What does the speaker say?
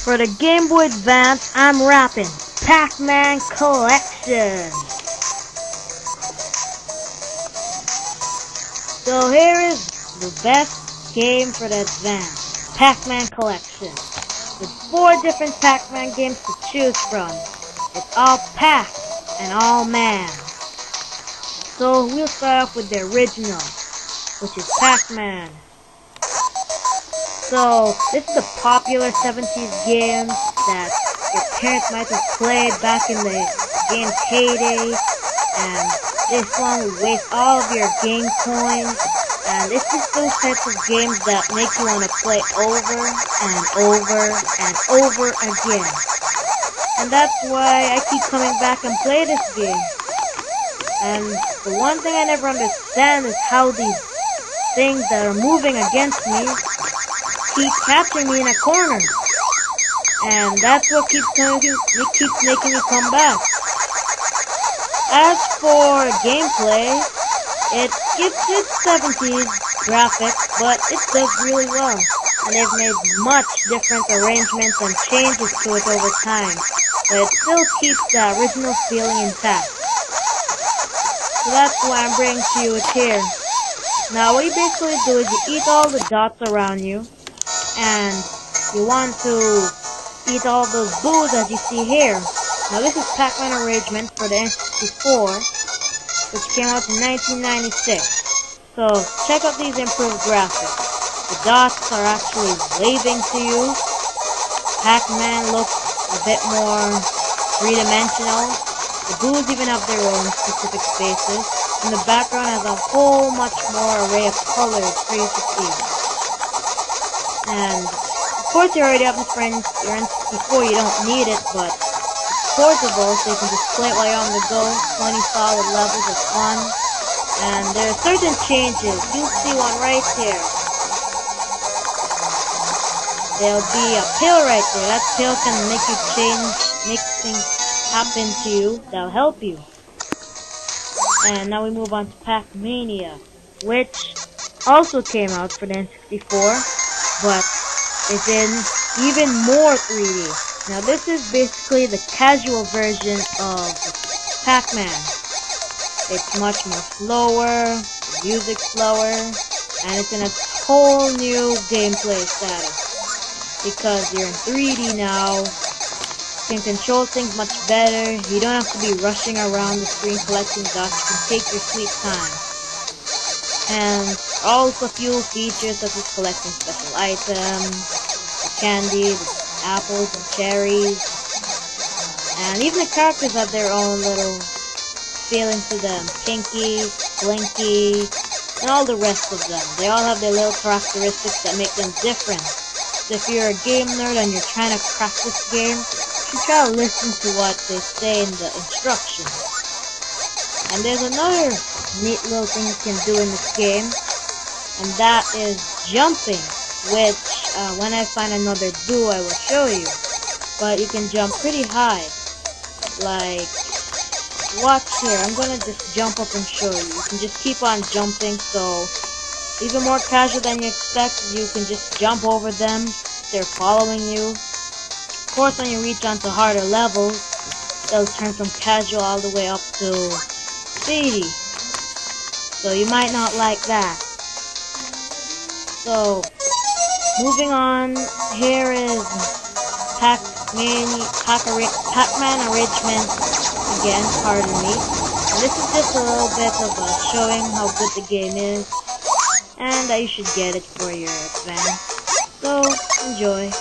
For the Game Boy Advance, I'm rapping Pac-Man Collection. So here is the best game for the Advance, Pac-Man Collection, with 4 different Pac-Man games to choose from. It's all Pac and all Man. So we'll start off with the original, which is Pacman. So this is a popular 70s game that your parents might have played back in the game's heyday, and this one will waste all of your game coins, and it's just those types of games that make you want to play over and over and over again. And that's why I keep coming back and play this game. And the one thing I never understand is how these things that are moving against me keep catching me in a corner. And that's what keeps making me come back. As for gameplay, it skips its 70s graphics, but it does really well. And they've made much different arrangements and changes to it over time, but it still keeps the original feeling intact. So that's why I'm bringing to you it here. Now what you basically do is you eat all the dots around you, and you want to eat all those boos as you see here. Now this is Pacman arrangement for the N64, which came out in 1996. So check out these improved graphics. The dots are actually waving to you. Pac-Man looks a bit more three-dimensional. The boos even have their own specific spaces, and the background has a whole much more array of colors for you to see. And of course you already have this for your N64, you don't need it, but it's portable, so you can just play it while you're on the go. 20 solid levels of fun. And there are certain changes. You'll see one right here. There'll be a pill right there. That pill can make things happen to you. That'll help you. And now we move on to Pac-Mania, which also came out for the N64. But it's in even more 3D. Now this is basically the casual version of Pac-Man. It's much more slower, the music's slower, and it's in a whole new gameplay status. Because you're in 3D now, you can control things much better, you don't have to be rushing around the screen collecting dots, you can take your sweet time. And also a few features such as collecting special items, candy, apples and cherries, and even the characters have their own little feeling to them. Pinky, Blinky, and all the rest of them. They all have their little characteristics that make them different. So if you're a game nerd and you're trying to crack this game, you should try to listen to what they say in the instructions. And there's another neat little thing you can do in this game, and that is jumping, which when I find another boo I will show you. But you can jump pretty high, like watch here. I'm gonna just jump up and show you. You can just keep on jumping, so even more casual than you expect. You can just jump over them, they're following you. Of course when you reach onto harder levels, they'll turn from casual all the way up to speedy, so you might not like that. So moving on, here is Pacman arrangement again, pardon me. And this is just a little bit of showing how good the game is, and that you should get it for your Advance. So enjoy.